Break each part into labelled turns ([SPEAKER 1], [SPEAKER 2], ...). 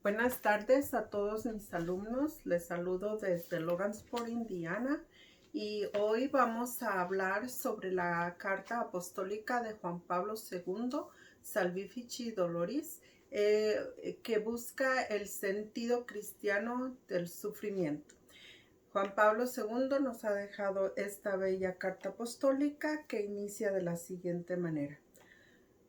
[SPEAKER 1] Buenas tardes a todos mis alumnos. Les saludo desde Logansport, Indiana. Y hoy vamos a hablar sobre la carta apostólica de Juan Pablo II, Salvifici Doloris, que busca el sentido cristiano del sufrimiento. Juan Pablo II nos ha dejado esta bella carta apostólica que inicia de la siguiente manera.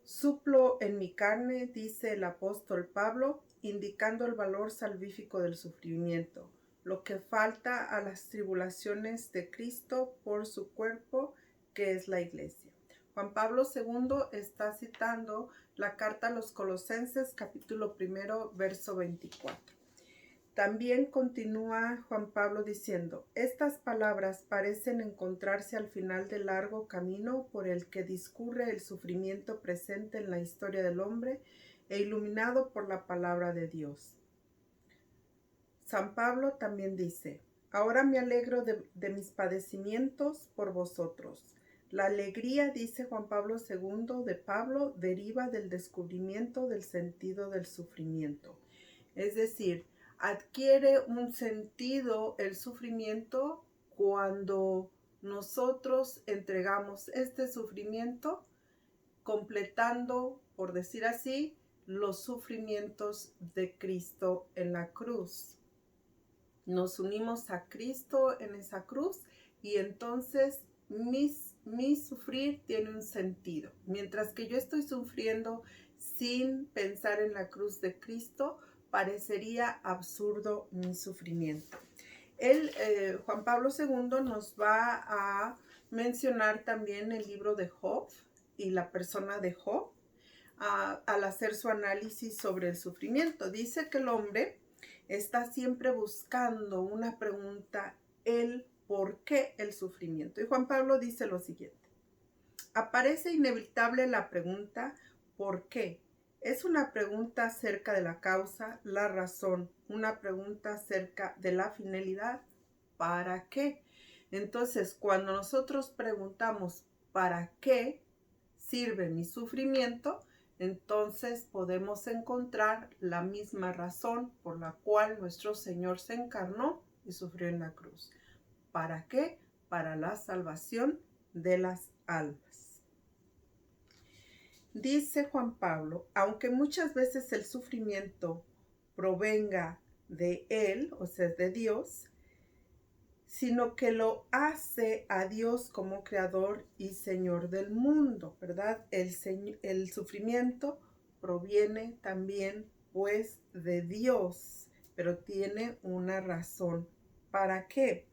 [SPEAKER 1] Suplo en mi carne, dice el apóstol Pablo, indicando el valor salvífico del sufrimiento, lo que falta a las tribulaciones de Cristo por su cuerpo, que es la Iglesia. Juan Pablo II está citando la carta a los Colosenses, capítulo 1, verso 24. También continúa Juan Pablo diciendo, estas palabras parecen encontrarse al final del largo camino por el que discurre el sufrimiento presente en la historia del hombre e iluminado por la palabra de Dios. San Pablo también dice, ahora me alegro de mis padecimientos por vosotros. La alegría, dice Juan Pablo II, de Pablo deriva del descubrimiento del sentido del sufrimiento. Es decir, adquiere un sentido el sufrimiento cuando nosotros entregamos este sufrimiento completando, por decir así, los sufrimientos de Cristo en la cruz. Nos unimos a Cristo en esa cruz y entonces mi sufrir tiene un sentido. Mientras que yo estoy sufriendo sin pensar en la cruz de Cristo, parecería absurdo mi sufrimiento. Juan Pablo II nos va a mencionar también el libro de Job y la persona de Job al hacer su análisis sobre el sufrimiento. Dice que el hombre está siempre buscando una pregunta, el por qué el sufrimiento. Y Juan Pablo dice lo siguiente. Aparece inevitable la pregunta ¿por qué? Es una pregunta acerca de la causa, la razón, una pregunta acerca de la finalidad, ¿para qué? Entonces, cuando nosotros preguntamos ¿para qué sirve mi sufrimiento? Entonces podemos encontrar la misma razón por la cual nuestro Señor se encarnó y sufrió en la cruz. ¿Para qué? Para la salvación de las almas. Dice Juan Pablo, aunque muchas veces el sufrimiento provenga de Él, o sea, de Dios, sino que lo hace a Dios como creador y Señor del mundo, ¿verdad? El sufrimiento proviene también, pues, de Dios, pero tiene una razón. ¿Para qué?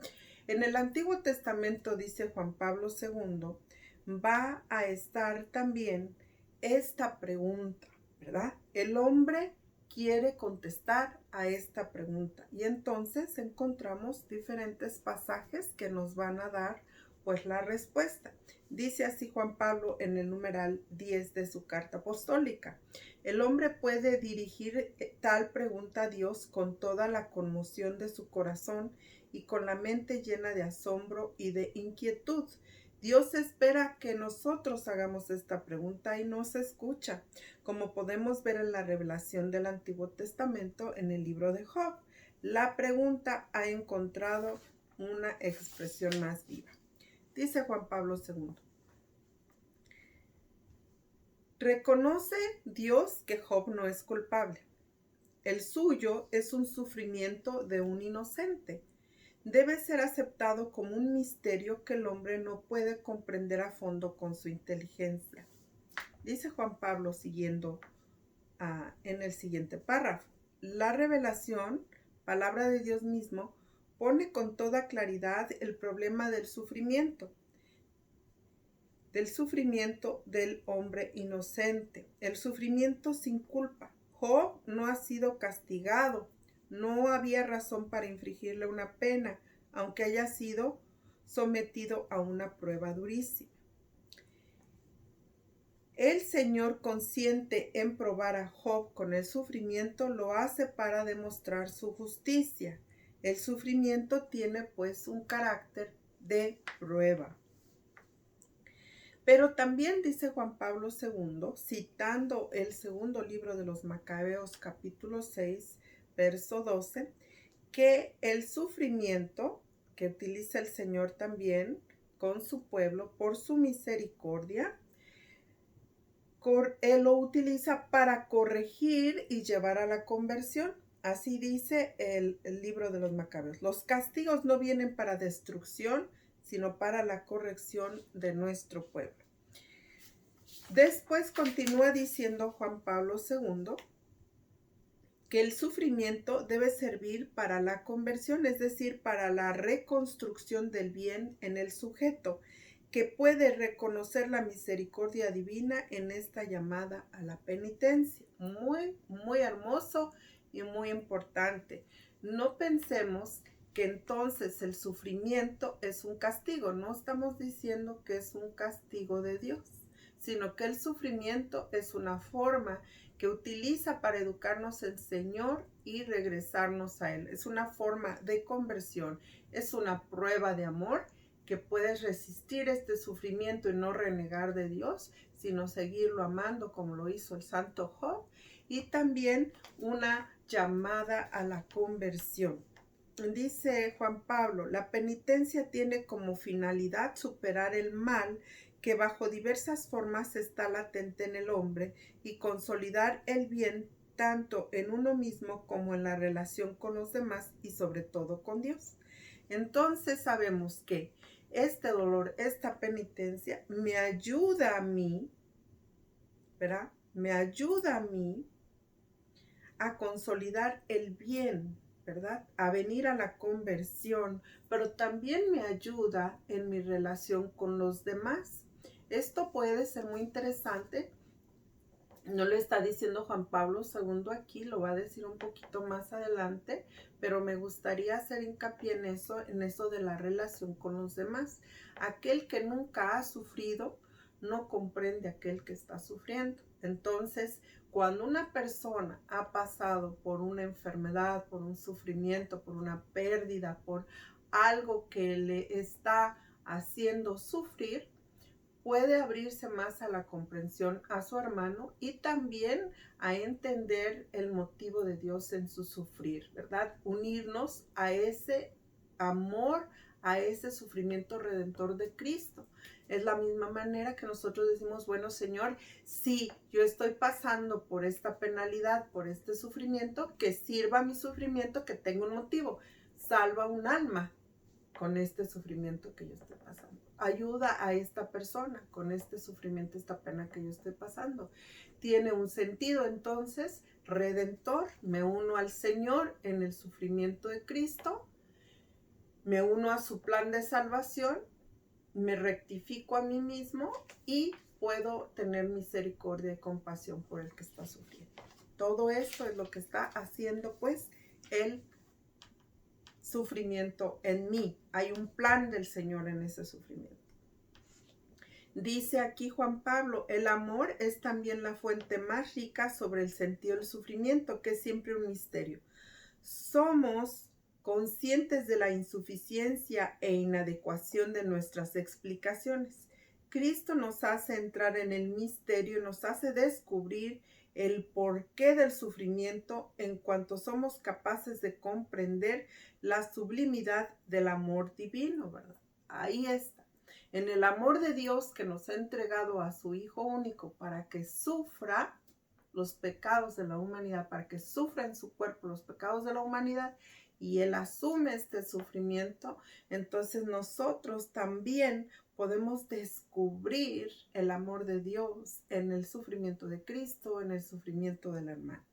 [SPEAKER 1] En el Antiguo Testamento, dice Juan Pablo II, va a estar también esta pregunta, ¿verdad? El hombre quiere contestar a esta pregunta y entonces encontramos diferentes pasajes que nos van a dar pues la respuesta. Dice así Juan Pablo en el numeral 10 de su carta apostólica. El hombre puede dirigir tal pregunta a Dios con toda la conmoción de su corazón y con la mente llena de asombro y de inquietud. Dios espera que nosotros hagamos esta pregunta y nos escucha, como podemos ver en la revelación del Antiguo Testamento en el libro de Job. La pregunta ha encontrado una expresión más viva. Dice Juan Pablo II. Reconoce Dios que Job no es culpable. El suyo es un sufrimiento de un inocente. Debe ser aceptado como un misterio que el hombre no puede comprender a fondo con su inteligencia. Dice Juan Pablo siguiendo en el siguiente párrafo. La revelación, palabra de Dios mismo, pone con toda claridad el problema del sufrimiento del hombre inocente, el sufrimiento sin culpa. Job no ha sido castigado. No había razón para infligirle una pena, aunque haya sido sometido a una prueba durísima. El Señor, consciente en probar a Job con el sufrimiento, lo hace para demostrar su justicia. El sufrimiento tiene pues un carácter de prueba. Pero también dice Juan Pablo II, citando el segundo libro de los Macabeos, capítulo 6, verso 12, que el sufrimiento que utiliza el Señor también con su pueblo por su misericordia, Él lo utiliza para corregir y llevar a la conversión. Así dice el libro de los Macabeos. Los castigos no vienen para destrucción, sino para la corrección de nuestro pueblo. Después continúa diciendo Juan Pablo II que el sufrimiento debe servir para la conversión, es decir, para la reconstrucción del bien en el sujeto, que puede reconocer la misericordia divina en esta llamada a la penitencia. Muy, muy hermoso y muy importante. No pensemos que entonces el sufrimiento es un castigo. No estamos diciendo que es un castigo de Dios, sino que el sufrimiento es una forma que utiliza para educarnos el Señor y regresarnos a Él. Es una forma de conversión, es una prueba de amor que puedes resistir este sufrimiento y no renegar de Dios, sino seguirlo amando como lo hizo el santo Job, y también una llamada a la conversión. Dice Juan Pablo, la penitencia tiene como finalidad superar el mal que bajo diversas formas está latente en el hombre y consolidar el bien tanto en uno mismo como en la relación con los demás y sobre todo con Dios. Entonces sabemos que este dolor, esta penitencia me ayuda a mí, ¿verdad? Me ayuda a mí a consolidar el bien, ¿verdad? A venir a la conversión, pero también me ayuda en mi relación con los demás. Esto puede ser muy interesante. No lo está diciendo Juan Pablo II aquí, lo va a decir un poquito más adelante, pero me gustaría hacer hincapié en eso de la relación con los demás. Aquel que nunca ha sufrido no comprende a aquel que está sufriendo. Entonces, cuando una persona ha pasado por una enfermedad, por un sufrimiento, por una pérdida, por algo que le está haciendo sufrir, puede abrirse más a la comprensión a su hermano y también a entender el motivo de Dios en su sufrir, ¿verdad? Unirnos a ese amor, a ese sufrimiento redentor de Cristo. Es la misma manera que nosotros decimos, bueno, Señor, si yo estoy pasando por esta penalidad, por este sufrimiento, que sirva mi sufrimiento, que tenga un motivo. Salva un alma con este sufrimiento que yo estoy pasando. Ayuda a esta persona con este sufrimiento, esta pena que yo estoy pasando. Tiene un sentido entonces redentor. Me uno al Señor en el sufrimiento de Cristo. Me uno a su plan de salvación. Me rectifico a mí mismo y puedo tener misericordia y compasión por el que está sufriendo. Todo esto es lo que está haciendo pues el sufrimiento en mí. Hay un plan del Señor en ese sufrimiento. Dice aquí Juan Pablo, el amor es también la fuente más rica sobre el sentido del sufrimiento, que es siempre un misterio. Somos conscientes de la insuficiencia e inadecuación de nuestras explicaciones. Cristo nos hace entrar en el misterio, nos hace descubrir el porqué del sufrimiento en cuanto somos capaces de comprender la sublimidad del amor divino, ¿verdad? Ahí está. En el amor de Dios que nos ha entregado a su Hijo único para que sufra los pecados de la humanidad, para que sufra en su cuerpo los pecados de la humanidad, y Él asume este sufrimiento, entonces nosotros también podemos descubrir el amor de Dios en el sufrimiento de Cristo, en el sufrimiento del hermano.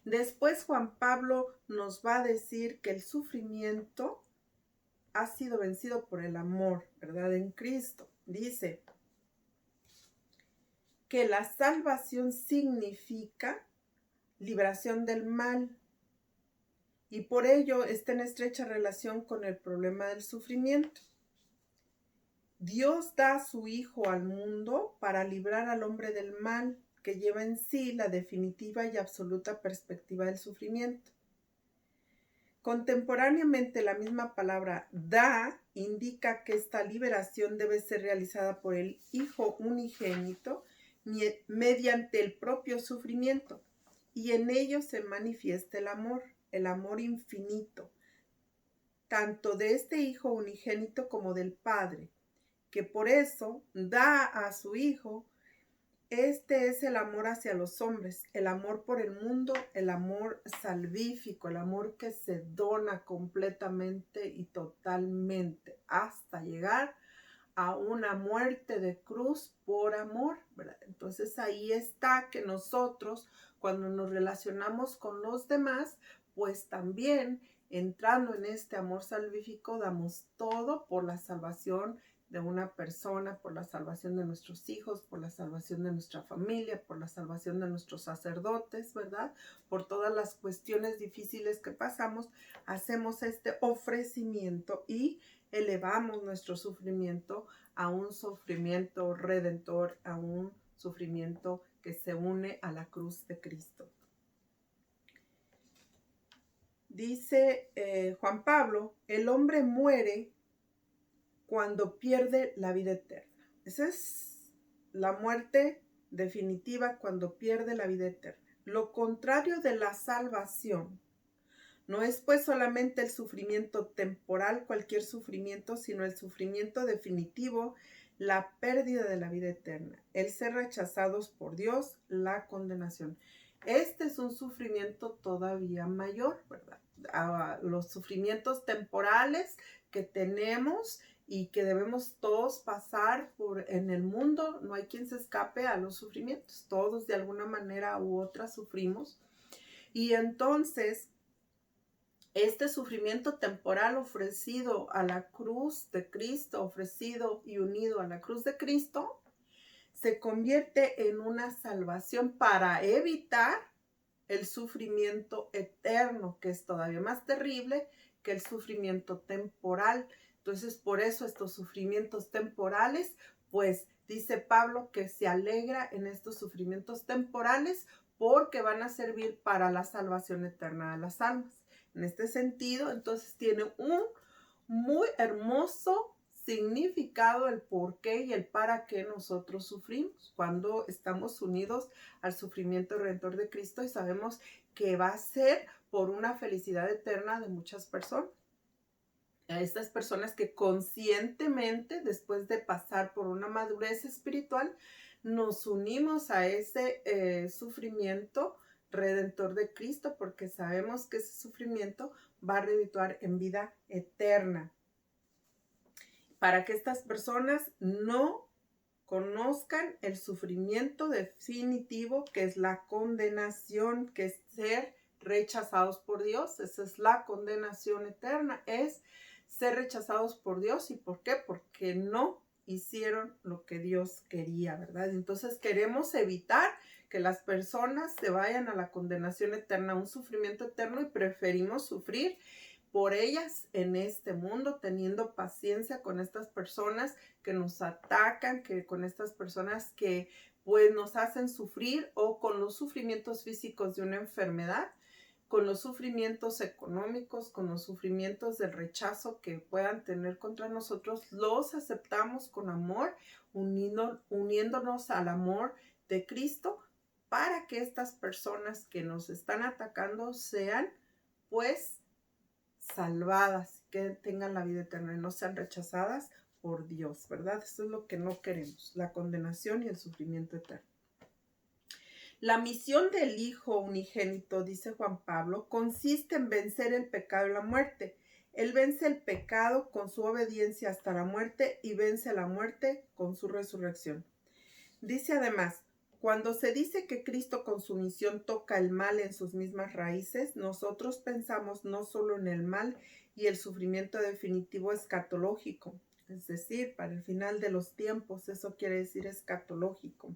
[SPEAKER 1] Después Juan Pablo nos va a decir que el sufrimiento ha sido vencido por el amor, ¿verdad? En Cristo. Dice que la salvación significa liberación del mal y por ello está en estrecha relación con el problema del sufrimiento. Dios da a su Hijo al mundo para librar al hombre del mal que lleva en sí la definitiva y absoluta perspectiva del sufrimiento. Contemporáneamente, la misma palabra da indica que esta liberación debe ser realizada por el Hijo unigénito mediante el propio sufrimiento. y en ellos se manifiesta el amor infinito, tanto de este Hijo unigénito como del Padre, que por eso da a su Hijo. Este es el amor hacia los hombres, el amor por el mundo, el amor salvífico, el amor que se dona completamente y totalmente hasta llegar a una muerte de cruz por amor, ¿verdad? Entonces ahí está que nosotros, cuando nos relacionamos con los demás, pues también entrando en este amor salvífico, damos todo por la salvación de una persona, por la salvación de nuestros hijos, por la salvación de nuestra familia, por la salvación de nuestros sacerdotes, ¿verdad? Por todas las cuestiones difíciles que pasamos, hacemos este ofrecimiento y elevamos nuestro sufrimiento a un sufrimiento redentor, a un sufrimiento que se une a la cruz de Cristo. Dice Juan Pablo, el hombre muere cuando pierde la vida eterna. Esa es la muerte definitiva, cuando pierde la vida eterna. Lo contrario de la salvación no es pues solamente el sufrimiento temporal, cualquier sufrimiento, sino el sufrimiento definitivo, la pérdida de la vida eterna, el ser rechazados por Dios, la condenación. Este es un sufrimiento todavía mayor, ¿verdad? Los sufrimientos temporales que tenemos y que debemos todos pasar por en el mundo, no hay quien se escape a los sufrimientos, todos de alguna manera u otra sufrimos. Y entonces este sufrimiento temporal ofrecido a la cruz de Cristo, ofrecido y unido a la cruz de Cristo, se convierte en una salvación para evitar el sufrimiento eterno, que es todavía más terrible que el sufrimiento temporal. Entonces, por eso estos sufrimientos temporales, pues dice Pablo que se alegra en estos sufrimientos temporales porque van a servir para la salvación eterna de las almas. En este sentido, entonces tiene un muy hermoso significado el por qué y el para qué nosotros sufrimos cuando estamos unidos al sufrimiento redentor de Cristo y sabemos que va a ser por una felicidad eterna de muchas personas. A estas personas que conscientemente, después de pasar por una madurez espiritual, nos unimos a ese sufrimiento redentor de Cristo, porque sabemos que ese sufrimiento va a redituar en vida eterna. Para que estas personas no conozcan el sufrimiento definitivo, que es la condenación, que es ser rechazados por Dios. Esa es la condenación eterna, es ser rechazados por Dios. ¿Y por qué? Porque no hicieron lo que Dios quería, ¿verdad? Entonces queremos evitar que las personas se vayan a la condenación eterna, a un sufrimiento eterno, y preferimos sufrir por ellas en este mundo, teniendo paciencia con estas personas que nos atacan, que con estas personas que pues nos hacen sufrir, o con los sufrimientos físicos de una enfermedad, con los sufrimientos económicos, con los sufrimientos del rechazo que puedan tener contra nosotros, los aceptamos con amor, uniéndonos al amor de Cristo, para que estas personas que nos están atacando sean pues salvadas, que tengan la vida eterna y no sean rechazadas por Dios, ¿verdad? Eso es lo que no queremos, la condenación y el sufrimiento eterno. La misión del Hijo unigénito, dice Juan Pablo, consiste en vencer el pecado y la muerte. Él vence el pecado con su obediencia hasta la muerte y vence la muerte con su resurrección. Dice además, cuando se dice que Cristo con su misión toca el mal en sus mismas raíces, nosotros pensamos no solo en el mal y el sufrimiento definitivo escatológico, es decir, para el final de los tiempos, eso quiere decir escatológico,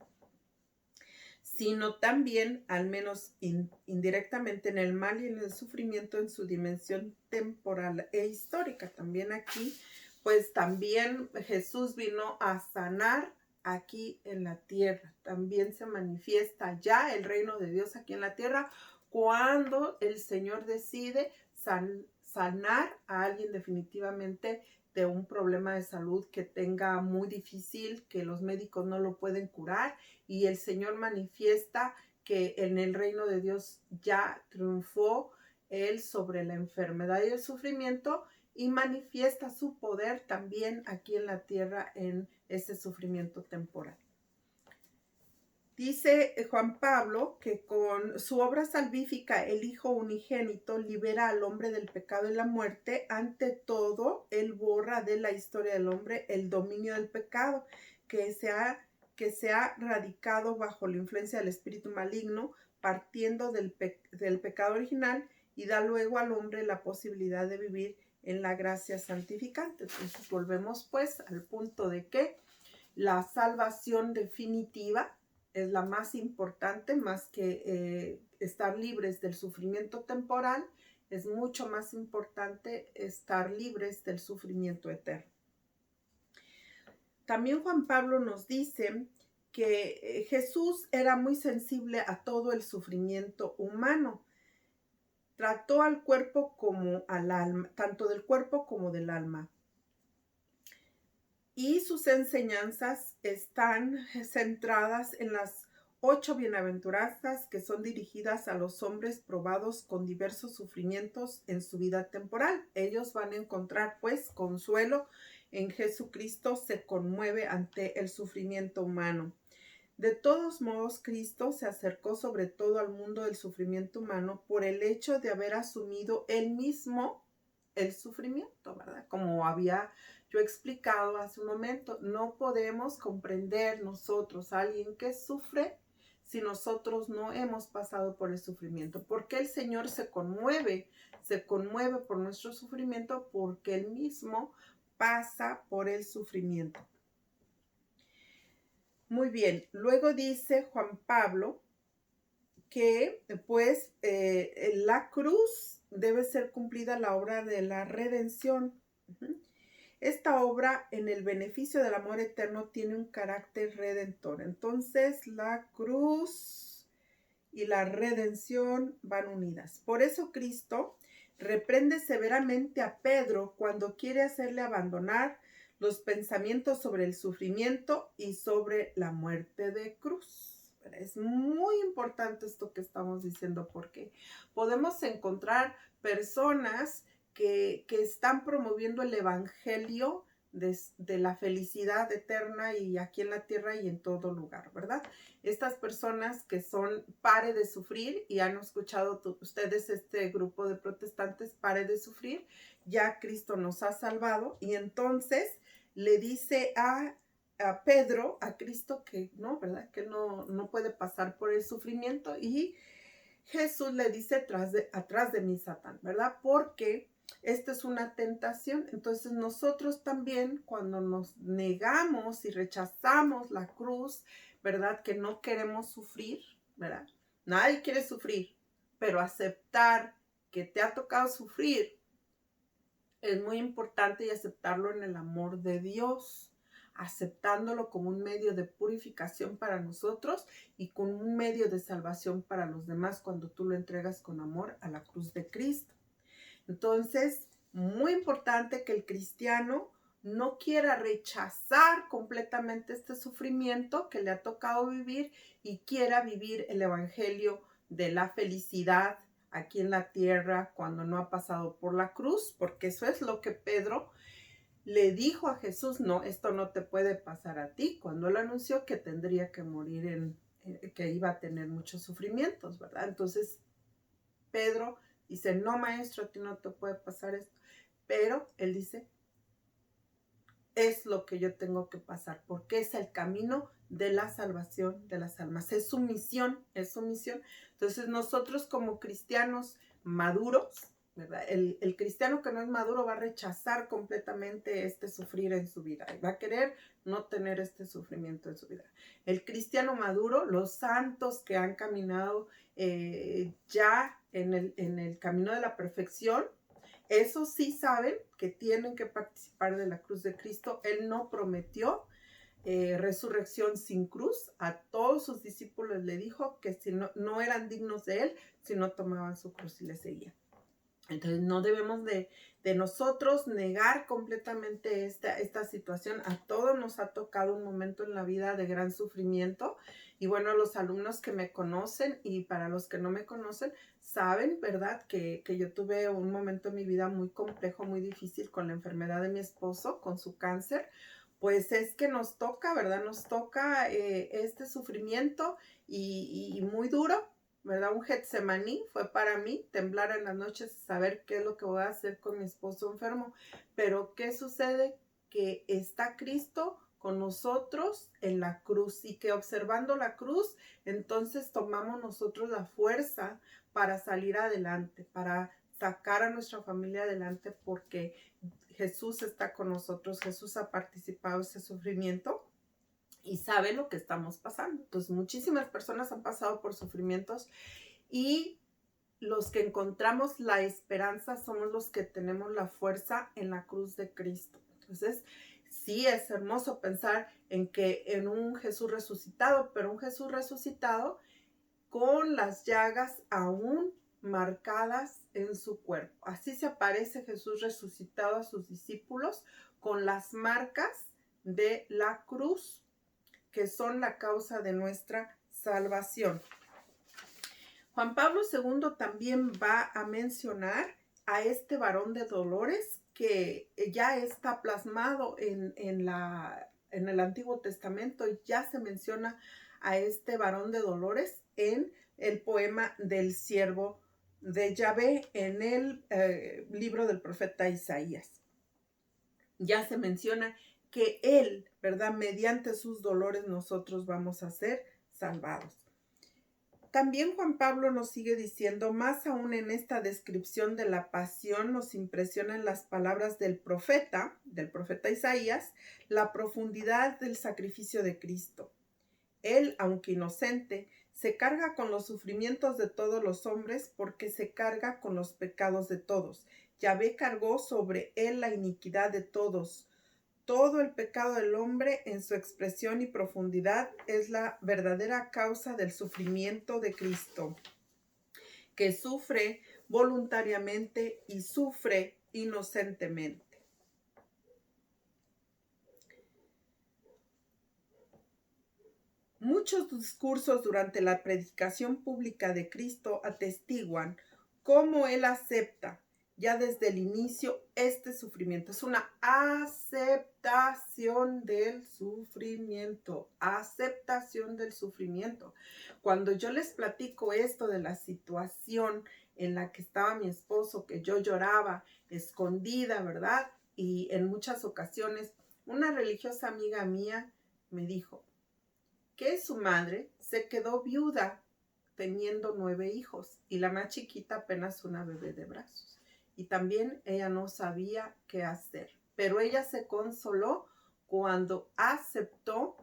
[SPEAKER 1] sino también, al menos indirectamente, en el mal y en el sufrimiento en su dimensión temporal e histórica. También aquí, pues también Jesús vino a sanar aquí en la tierra. También se manifiesta ya el reino de Dios aquí en la tierra cuando el Señor decide sanar a alguien definitivamente de un problema de salud que tenga muy difícil, que los médicos no lo pueden curar, y el Señor manifiesta que en el reino de Dios ya triunfó Él sobre la enfermedad y el sufrimiento y manifiesta su poder también aquí en la tierra en ese sufrimiento temporal. Dice Juan Pablo que con su obra salvífica, el Hijo Unigénito libera al hombre del pecado y la muerte. Ante todo, Él borra de la historia del hombre el dominio del pecado que se ha radicado bajo la influencia del espíritu maligno, partiendo del pecado original, y da luego al hombre la posibilidad de vivir en la gracia santificante. Entonces volvemos pues al punto de que la salvación definitiva es la más importante, más que estar libres del sufrimiento temporal. Es mucho más importante estar libres del sufrimiento eterno. También Juan Pablo nos dice que Jesús era muy sensible a todo el sufrimiento humano. Trató al cuerpo como al alma, tanto del cuerpo como del alma. Y sus enseñanzas están centradas en las 8 bienaventuranzas que son dirigidas a los hombres probados con diversos sufrimientos en su vida temporal. Ellos van a encontrar pues consuelo en Jesucristo, se conmueve ante el sufrimiento humano. De todos modos, Cristo se acercó sobre todo al mundo del sufrimiento humano por el hecho de haber asumido él mismo el sufrimiento, ¿verdad? Como había yo explicado hace un momento, no podemos comprender nosotros a alguien que sufre si nosotros no hemos pasado por el sufrimiento. Porque el Señor se conmueve por nuestro sufrimiento porque Él mismo pasa por el sufrimiento. Muy bien, luego dice Juan Pablo que pues la cruz debe ser cumplida la obra de la redención. Esta obra en el beneficio del amor eterno tiene un carácter redentor. Entonces la cruz y la redención van unidas. Por eso Cristo reprende severamente a Pedro cuando quiere hacerle abandonar los pensamientos sobre el sufrimiento y sobre la muerte de cruz. Es muy importante esto que estamos diciendo porque podemos encontrar personas que están promoviendo el evangelio de la felicidad eterna y aquí en la tierra y en todo lugar, ¿verdad? Estas personas que son pare de sufrir, y han escuchado ustedes este grupo de protestantes, pare de sufrir, ya Cristo nos ha salvado, y entonces le dice a Pedro, a Cristo, que no, ¿verdad? Que no puede pasar por el sufrimiento, y Jesús le dice atrás de mí, Satán, ¿verdad? Porque esta es una tentación. Entonces nosotros también, cuando nos negamos y rechazamos la cruz, ¿verdad? Que no queremos sufrir, ¿verdad? Nadie quiere sufrir, pero aceptar que te ha tocado sufrir es muy importante, y aceptarlo en el amor de Dios, aceptándolo como un medio de purificación para nosotros y como un medio de salvación para los demás cuando tú lo entregas con amor a la cruz de Cristo. Entonces, muy importante que el cristiano no quiera rechazar completamente este sufrimiento que le ha tocado vivir y quiera vivir el evangelio de la felicidad aquí en la tierra cuando no ha pasado por la cruz, porque eso es lo que Pedro le dijo a Jesús: no, esto no te puede pasar a ti, cuando él anunció que tendría que morir, que iba a tener muchos sufrimientos, ¿verdad? Entonces Pedro dice: no, maestro, a ti no te puede pasar esto. Pero él dice: es lo que yo tengo que pasar, porque es el camino de la salvación de las almas. Es su misión, es su misión. Entonces nosotros como cristianos maduros, ¿verdad? El cristiano que no es maduro va a rechazar completamente este sufrir en su vida. Va a querer no tener este sufrimiento en su vida. El cristiano maduro, los santos que han caminado ya en el camino de la perfección, esos sí saben que tienen que participar de la cruz de Cristo. Él no prometió resurrección sin cruz. A todos sus discípulos le dijo que si no eran dignos de él, si no tomaban su cruz y le seguían. Entonces no debemos de nosotros negar completamente esta situación. A todos nos ha tocado un momento en la vida de gran sufrimiento Y bueno, los alumnos que me conocen y para los que no me conocen, saben, ¿verdad? Que yo tuve un momento en mi vida muy complejo, muy difícil con la enfermedad de mi esposo, con su cáncer. Pues es que nos toca, ¿verdad? Nos toca este sufrimiento y muy duro, ¿verdad? Un Getsemaní fue para mí, temblar en las noches, saber qué es lo que voy a hacer con mi esposo enfermo. Pero ¿qué sucede? Que está Cristo con nosotros en la cruz y que observando la cruz, entonces tomamos nosotros la fuerza para salir adelante, para sacar a nuestra familia adelante, porque Jesús está con nosotros, Jesús ha participado ese sufrimiento y sabe lo que estamos pasando. Entonces, muchísimas personas han pasado por sufrimientos y los que encontramos la esperanza somos los que tenemos la fuerza en la cruz de Cristo. Entonces, sí es hermoso pensar en un Jesús resucitado, pero un Jesús resucitado con las llagas aún marcadas en su cuerpo. Así se aparece Jesús resucitado a sus discípulos con las marcas de la cruz, que son la causa de nuestra salvación. Juan Pablo II también va a mencionar a este varón de dolores que ya está plasmado en el Antiguo Testamento. Ya se menciona a este varón de dolores en el poema del siervo de Yahvé en el libro del profeta Isaías. Ya se menciona que él, ¿verdad? Mediante sus dolores nosotros vamos a ser salvados. También Juan Pablo nos sigue diciendo, más aún en esta descripción de la pasión nos impresionan las palabras del profeta Isaías, la profundidad del sacrificio de Cristo. Él, aunque inocente, se carga con los sufrimientos de todos los hombres porque se carga con los pecados de todos. Yahvé cargó sobre él la iniquidad de todos. Todo el pecado del hombre en su expresión y profundidad es la verdadera causa del sufrimiento de Cristo, que sufre voluntariamente y sufre inocentemente. Muchos discursos durante la predicación pública de Cristo atestiguan cómo Él acepta ya desde el inicio este sufrimiento. Es una aceptación del sufrimiento, aceptación del sufrimiento. Cuando yo les platico esto de la situación en la que estaba mi esposo, que yo lloraba escondida, ¿verdad? Y en muchas ocasiones una religiosa amiga mía me dijo que su madre se quedó viuda teniendo 9 hijos y la más chiquita apenas una bebé de brazos. Y también ella no sabía qué hacer, pero ella se consoló cuando aceptó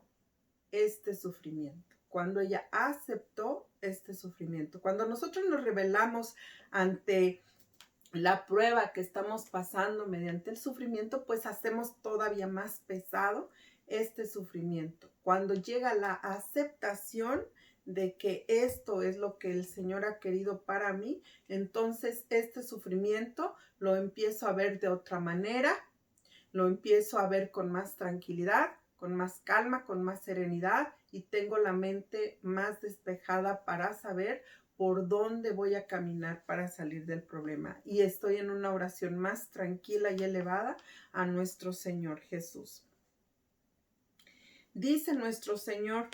[SPEAKER 1] este sufrimiento, cuando ella aceptó este sufrimiento. Cuando nosotros nos rebelamos ante la prueba que estamos pasando mediante el sufrimiento, pues hacemos todavía más pesado este sufrimiento. Cuando llega la aceptación de que esto es lo que el Señor ha querido para mí, entonces este sufrimiento lo empiezo a ver de otra manera, lo empiezo a ver con más tranquilidad, con más calma, con más serenidad y tengo la mente más despejada para saber por dónde voy a caminar para salir del problema. Y estoy en una oración más tranquila y elevada a nuestro Señor Jesús. Dice nuestro Señor,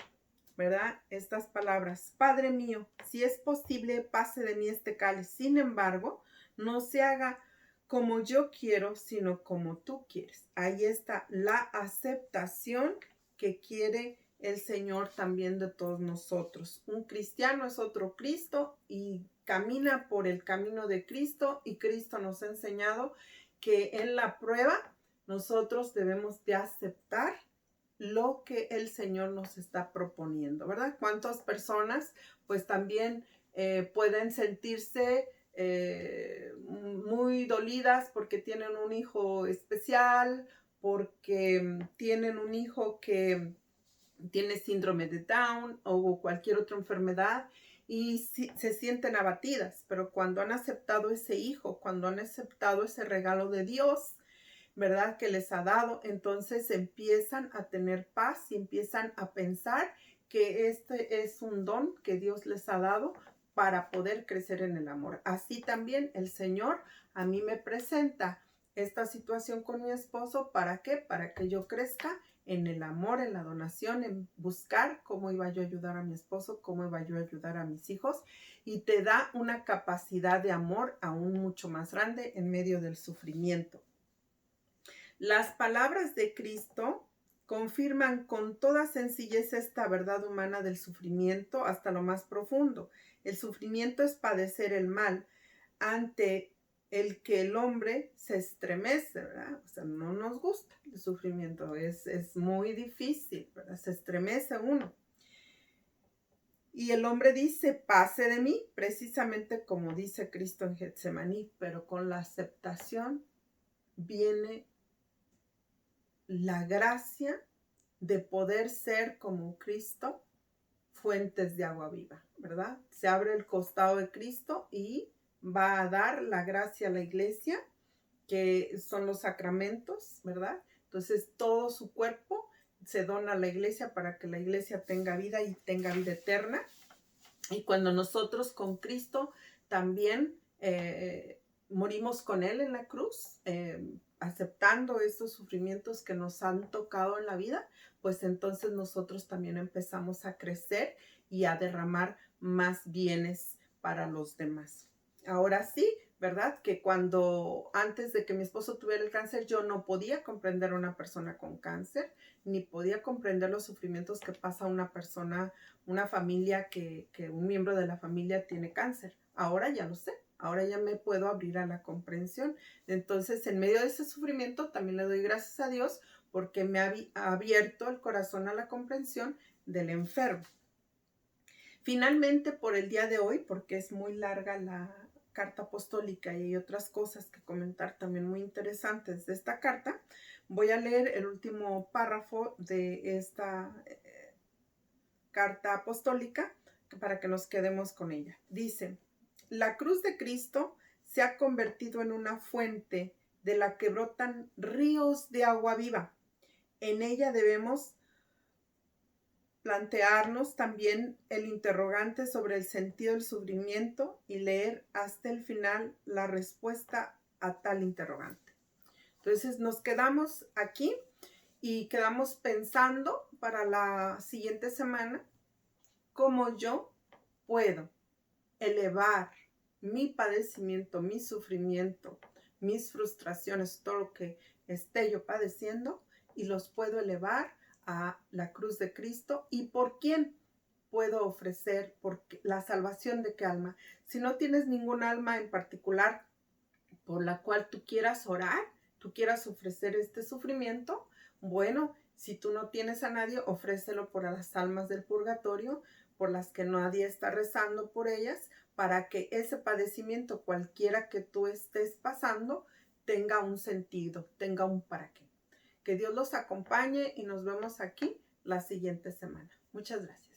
[SPEAKER 1] ¿verdad? Estas palabras: Padre mío, si es posible, pase de mí este cáliz. Sin embargo, no se haga como yo quiero, sino como tú quieres. Ahí está la aceptación que quiere el Señor también de todos nosotros. Un cristiano es otro Cristo y camina por el camino de Cristo, y Cristo nos ha enseñado que en la prueba nosotros debemos de aceptar lo que el Señor nos está proponiendo, ¿verdad? ¿Cuántas personas pues también pueden sentirse muy dolidas porque tienen un hijo especial, porque tienen un hijo que tiene síndrome de Down o cualquier otra enfermedad y se sienten abatidas? Pero cuando han aceptado ese hijo, cuando han aceptado ese regalo de Dios, ¿verdad?, que les ha dado, entonces empiezan a tener paz y empiezan a pensar que este es un don que Dios les ha dado para poder crecer en el amor. Así también el Señor a mí me presenta esta situación con mi esposo. ¿Para qué? Para que yo crezca en el amor, en la donación, en buscar cómo iba yo a ayudar a mi esposo, cómo iba yo a ayudar a mis hijos, y te da una capacidad de amor aún mucho más grande en medio del sufrimiento. Las palabras de Cristo confirman con toda sencillez esta verdad humana del sufrimiento hasta lo más profundo. El sufrimiento es padecer el mal ante el que el hombre se estremece, ¿verdad? O sea, no nos gusta el sufrimiento, es muy difícil, ¿verdad? Se estremece uno. Y el hombre dice, pase de mí, precisamente como dice Cristo en Getsemaní, pero con la aceptación viene la gracia de poder ser como Cristo, fuentes de agua viva, ¿verdad? Se abre el costado de Cristo y va a dar la gracia a la iglesia, que son los sacramentos, ¿verdad? Entonces todo su cuerpo se dona a la iglesia para que la iglesia tenga vida y tenga vida eterna. Y cuando nosotros con Cristo también morimos con Él en la cruz, aceptando estos sufrimientos que nos han tocado en la vida, pues entonces nosotros también empezamos a crecer y a derramar más bienes para los demás. Ahora sí, ¿verdad? Que cuando antes de que mi esposo tuviera el cáncer, yo no podía comprender a una persona con cáncer, ni podía comprender los sufrimientos que pasa una persona, una familia que un miembro de la familia tiene cáncer. Ahora ya lo sé. Ahora ya me puedo abrir a la comprensión. Entonces, en medio de ese sufrimiento, también le doy gracias a Dios porque me ha abierto el corazón a la comprensión del enfermo. Finalmente, por el día de hoy, porque es muy larga la carta apostólica y hay otras cosas que comentar también muy interesantes de esta carta, voy a leer el último párrafo de esta carta apostólica para que nos quedemos con ella. Dice, la cruz de Cristo se ha convertido en una fuente de la que brotan ríos de agua viva. En ella debemos plantearnos también el interrogante sobre el sentido del sufrimiento y leer hasta el final la respuesta a tal interrogante. Entonces nos quedamos aquí y quedamos pensando para la siguiente semana cómo yo puedo elevar mi padecimiento, mi sufrimiento, mis frustraciones, todo lo que esté yo padeciendo, y los puedo elevar a la cruz de Cristo. ¿Y por quién puedo ofrecer? Porque la salvación de qué alma. Si no tienes ningún alma en particular por la cual tú quieras orar, tú quieras ofrecer este sufrimiento, bueno, si tú no tienes a nadie, ofrécelo por las almas del purgatorio, por las que nadie está rezando por ellas, para que ese padecimiento, cualquiera que tú estés pasando, tenga un sentido, tenga un para qué. Que Dios los acompañe y nos vemos aquí la siguiente semana. Muchas gracias.